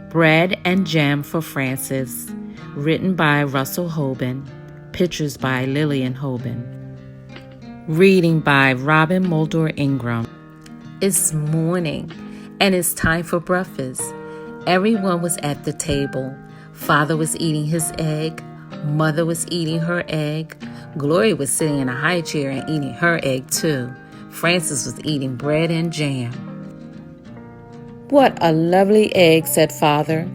Bread and Jam for Francis, written by Russell Hoban, pictures by Lillian Hoban. Reading by Robin Mulder Ingram. It's morning, and it's time for breakfast. Everyone was at the table. Father was eating his egg. Mother was eating her egg. Gloria was sitting in a high chair and eating her egg too. Francis was eating bread and jam. "What a lovely egg," said Father.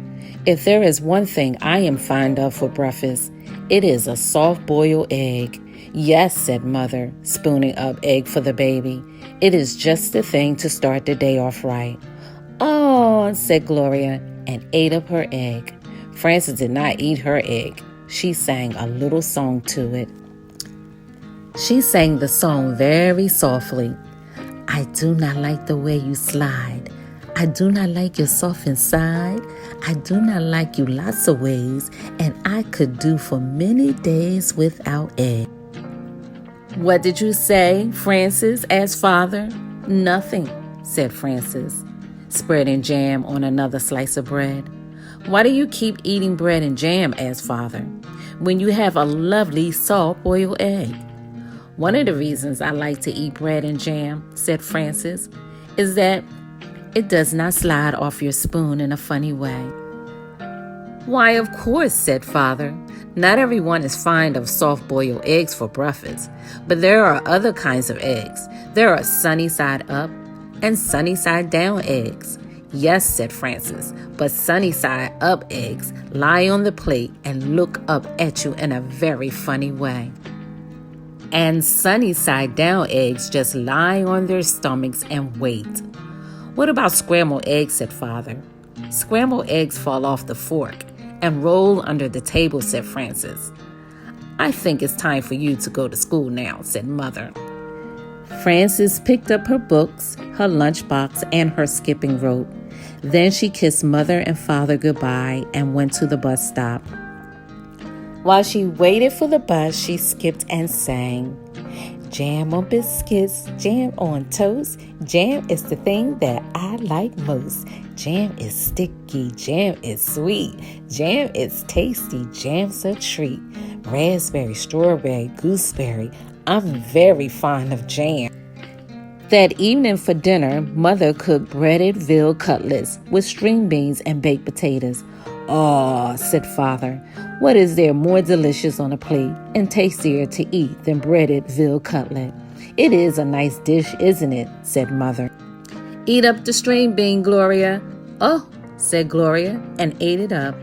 "If there is one thing I am fond of for breakfast, it is a soft-boiled egg." "Yes," said Mother, spooning up egg for the baby. "It is just the thing to start the day off right." "Oh," said Gloria, and ate up her egg. Frances did not eat her egg. She sang a little song to it. She sang the song very softly. "I do not like the way you slide. I do not like your soft inside. I do not like you lots of ways, and I could do for many days without egg." "What did you say, Francis?" asked Father. "Nothing," said Francis, spreading jam on another slice of bread. "Why do you keep eating bread and jam?" asked Father, "when you have a lovely soft-boiled egg?" "One of the reasons I like to eat bread and jam," said Francis, "is that it does not slide off your spoon in a funny way." "Why, of course," said Father. "Not everyone is fond of soft-boiled eggs for breakfast, but there are other kinds of eggs. There are sunny-side up and sunny-side down eggs." "Yes," said Francis, "but sunny-side up eggs lie on the plate and look up at you in a very funny way. And sunny-side down eggs just lie on their stomachs and wait." "What about scrambled eggs?" said Father. "Scrambled eggs fall off the fork and roll under the table," said Francis. "I think it's time for you to go to school now," said Mother. Frances picked up her books, her lunchbox, and her skipping rope. Then she kissed Mother and Father goodbye and went to the bus stop. While she waited for the bus, she skipped and sang. "Jam on biscuits, jam on toast. Jam is the thing that I like most. Jam is sticky, jam is sweet. Jam is tasty, jam's a treat. Raspberry, strawberry, gooseberry. I'm very fond of jam." That evening for dinner, Mother cooked breaded veal cutlets with string beans and baked potatoes. "Oh," said Father, "what is there more delicious on a plate and tastier to eat than breaded veal cutlet?" "It is a nice dish, isn't it?" said Mother. "Eat up the string bean, Gloria." "Oh," said Gloria, and ate it up.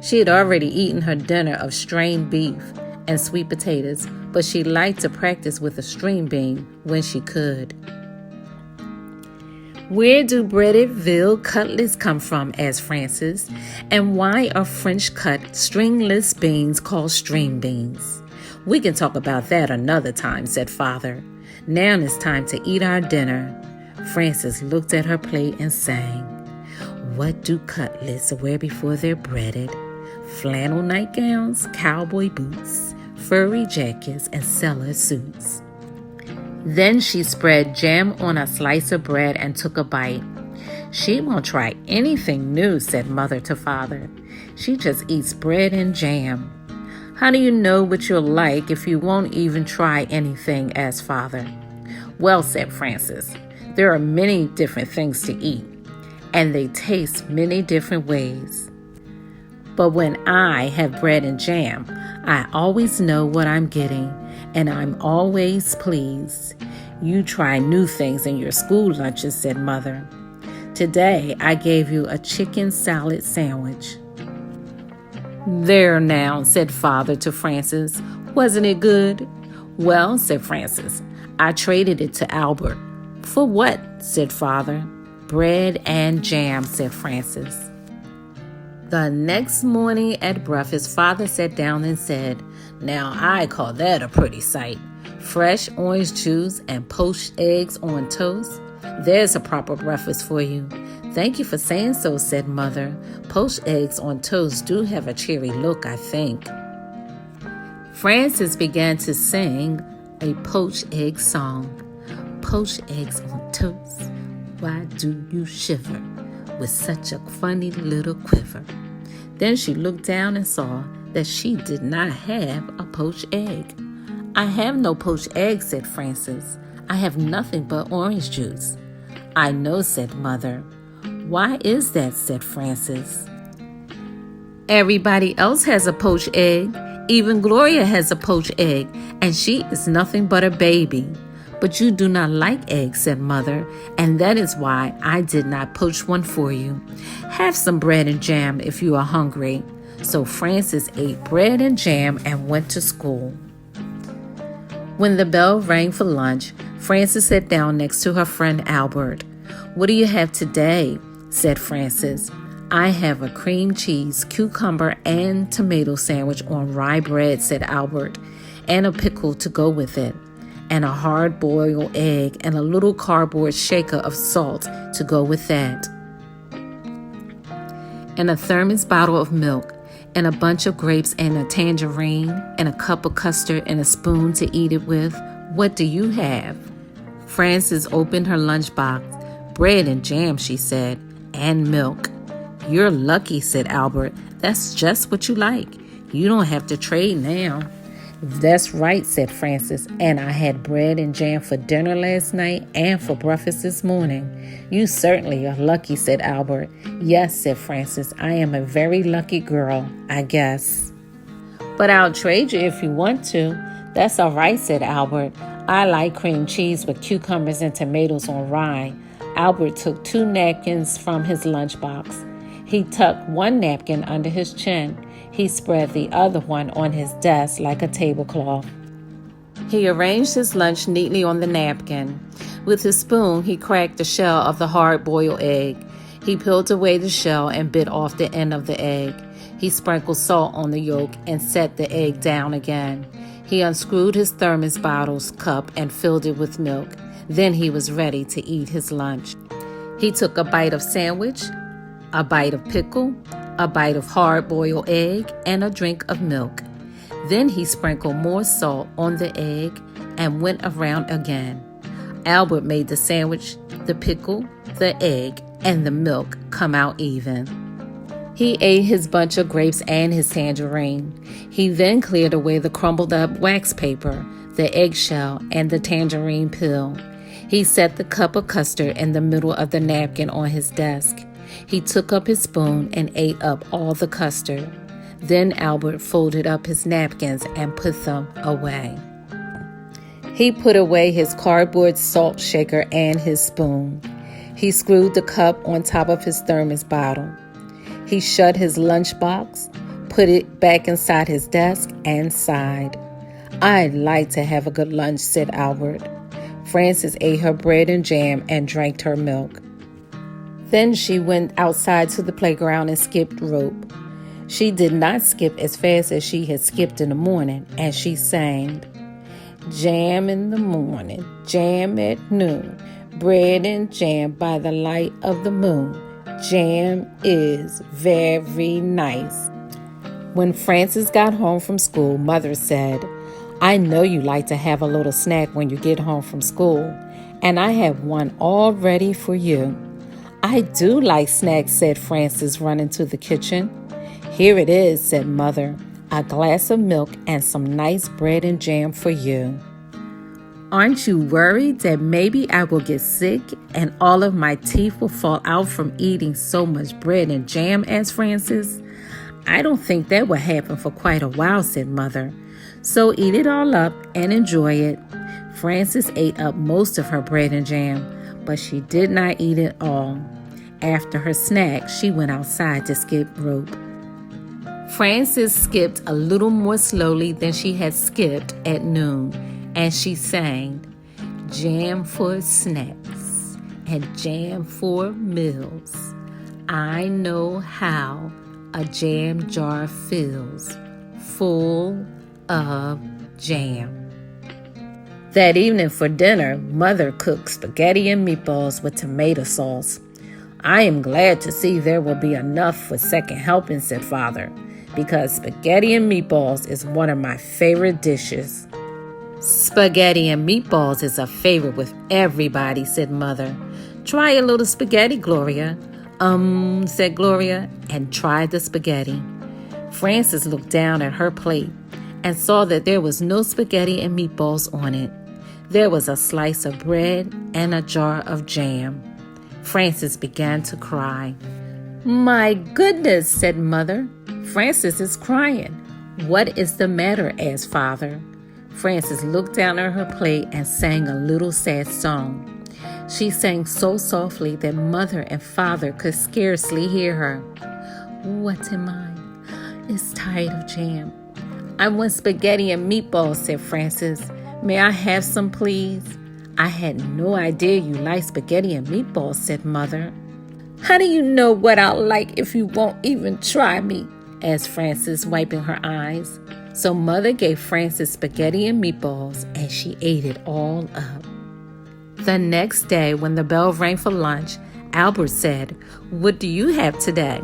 She had already eaten her dinner of strained beef and sweet potatoes, but she liked to practice with a string bean when she could. "Where do breaded veal cutlets come from?" asked Francis. "And why are French-cut stringless beans called string beans?" "We can talk about that another time," said Father. "Now it's time to eat our dinner." Francis looked at her plate and sang. "What do cutlets wear before they're breaded? Flannel nightgowns, cowboy boots, furry jackets, and sailor suits." Then she spread jam on a slice of bread and took a bite. "She won't try anything new," said Mother to Father. "She just eats bread and jam." "How do you know what you'll like if you won't even try anything?" asked Father. "Well," said Francis, "there are many different things to eat, and they taste many different ways. But when I have bread and jam, I always know what I'm getting, and I'm always pleased." "You try new things in your school lunches," said Mother. "Today I gave you a chicken salad sandwich." "There now," said Father to Francis. "Wasn't it good?" "Well," said Francis, "I traded it to Albert." "For what?" said Father. "Bread and jam," said Francis. The next morning at breakfast, Father sat down and said, "Now I call that a pretty sight. Fresh orange juice and poached eggs on toast. There's a proper breakfast for you." "Thank you for saying so," said Mother. "Poached eggs on toast do have a cheery look, I think." Francis began to sing a poached egg song. "Poached eggs on toast. Why do you shiver? with such a funny little quiver. Then she looked down and saw that she did not have a poached egg. "I have no poached egg," said Frances. "I have nothing but orange juice." "I know," said Mother. "Why is that?" said Frances. "Everybody else has a poached egg. Even Gloria has a poached egg, and she is nothing but a baby. But you do not like eggs," said Mother, "and that is why I did not poach one for you. Have some bread and jam if you are hungry." So Frances ate bread and jam and went to school. When the bell rang for lunch, Frances sat down next to her friend Albert. "What do you have today?" said Frances. "I have a cream cheese, cucumber, and tomato sandwich on rye bread," said Albert, "and a pickle to go with it, and a hard-boiled egg, and a little cardboard shaker of salt to go with that, and a thermos bottle of milk, and a bunch of grapes, and a tangerine, and a cup of custard, and a spoon to eat it with. What do you have?" Frances opened her lunchbox. "Bread and jam," she said, "and milk." "You're lucky," said Albert. "That's just what you like. You don't have to trade now." "That's right," said Frances, "and I had bread and jam for dinner last night and for breakfast this morning." "You certainly are lucky," said Albert. "Yes," said Frances, "I am a very lucky girl, I guess." "But I'll trade you if you want to." "That's all right," said Albert. "I like cream cheese with cucumbers and tomatoes on rye." Albert took 2 napkins from his lunchbox. He tucked one napkin under his chin. He spread the other one on his desk like a tablecloth. He arranged his lunch neatly on the napkin. With his spoon, he cracked the shell of the hard-boiled egg. He peeled away the shell and bit off the end of the egg. He sprinkled salt on the yolk and set the egg down again. He unscrewed his thermos bottle's cup and filled it with milk. Then he was ready to eat his lunch. He took a bite of sandwich, a bite of pickle, a bite of hard-boiled egg, and a drink of milk. Then he sprinkled more salt on the egg and went around again. Albert made the sandwich, the pickle, the egg, and the milk come out even. He ate his bunch of grapes and his tangerine. He then cleared away the crumbled up wax paper, the eggshell, and the tangerine peel. He set the cup of custard in the middle of the napkin on his desk. He took up his spoon and ate up all the custard. Then Albert folded up his napkins and put them away. He put away his cardboard salt shaker and his spoon. He screwed the cup on top of his thermos bottle. He shut his lunchbox, put it back inside his desk, and sighed. "I'd like to have a good lunch," said Albert. Frances ate her bread and jam and drank her milk. Then she went outside to the playground and skipped rope. She did not skip as fast as she had skipped in the morning, and she sang, "Jam in the morning, jam at noon, bread and jam by the light of the moon. Jam is very nice." When Frances got home from school, Mother said, "I know you like to have a little snack when you get home from school, and I have one all ready for you." "I do like snacks," said Frances, running to the kitchen. "Here it is," said Mother, "a glass of milk and some nice bread and jam for you." "Aren't you worried that maybe I will get sick and all of my teeth will fall out from eating so much bread and jam?" asked Frances. "I don't think that will happen for quite a while," said Mother. "So eat it all up and enjoy it." Frances ate up most of her bread and jam, but she did not eat it all. After her snack, she went outside to skip rope. Frances skipped a little more slowly than she had skipped at noon, and she sang, "Jam for snacks and jam for meals. I know how a jam jar feels, full of jam." That evening for dinner, Mother cooked spaghetti and meatballs with tomato sauce. "I am glad to see there will be enough for second helping," said Father, "because spaghetti and meatballs is one of my favorite dishes." "Spaghetti and meatballs is a favorite with everybody," said Mother. "Try a little spaghetti, Gloria. Said Gloria, and tried the spaghetti. Frances looked down at her plate and saw that there was no spaghetti and meatballs on it. There was a slice of bread and a jar of jam. Frances began to cry. "My goodness," said Mother. "Frances is crying." "What is the matter?" asked Father. Frances looked down at her plate and sang a little sad song. She sang so softly that Mother and Father could scarcely hear her. "What am I? It's tired of jam." "I want spaghetti and meatballs," said Frances. "May I have some, please?" "I had no idea you liked spaghetti and meatballs," said Mother. "How do you know what I'll like if you won't even try me?" asked Frances, wiping her eyes. So Mother gave Frances spaghetti and meatballs, and she ate it all up. The next day, when the bell rang for lunch, Albert said, "What do you have today?"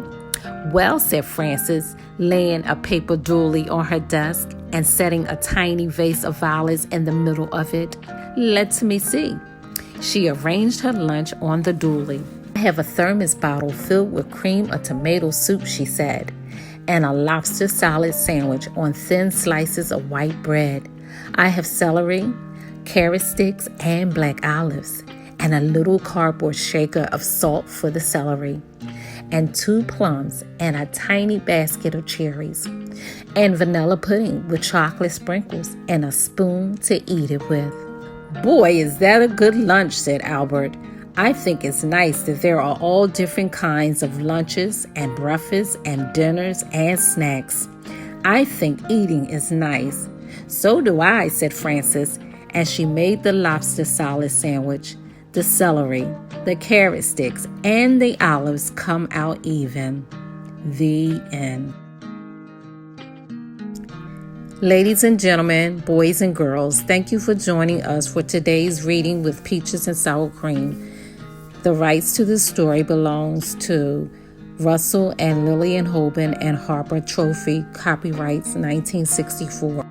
"Well," said Frances, laying a paper doily on her desk and setting a tiny vase of violets in the middle of it. "Let me see." She arranged her lunch on the doily. "I have a thermos bottle filled with cream of tomato soup," she said, "and a lobster salad sandwich on thin slices of white bread. I have celery, carrot sticks, and black olives, and a little cardboard shaker of salt for the celery, and 2 plums, and a tiny basket of cherries, and vanilla pudding with chocolate sprinkles, and a spoon to eat it with." "Boy, is that a good lunch," said Albert. "I think it's nice that there are all different kinds of lunches and breakfasts and dinners and snacks. I think eating is nice." "So do I," said Frances, as she made the lobster salad sandwich. The celery, the carrot sticks, and the olives come out even. The end. Ladies and gentlemen, boys and girls, thank you for joining us for today's reading with Peaches and Sour Cream. The rights to this story belongs to Russell and Lillian Hoban and Harper Trophy, copyrights 1964.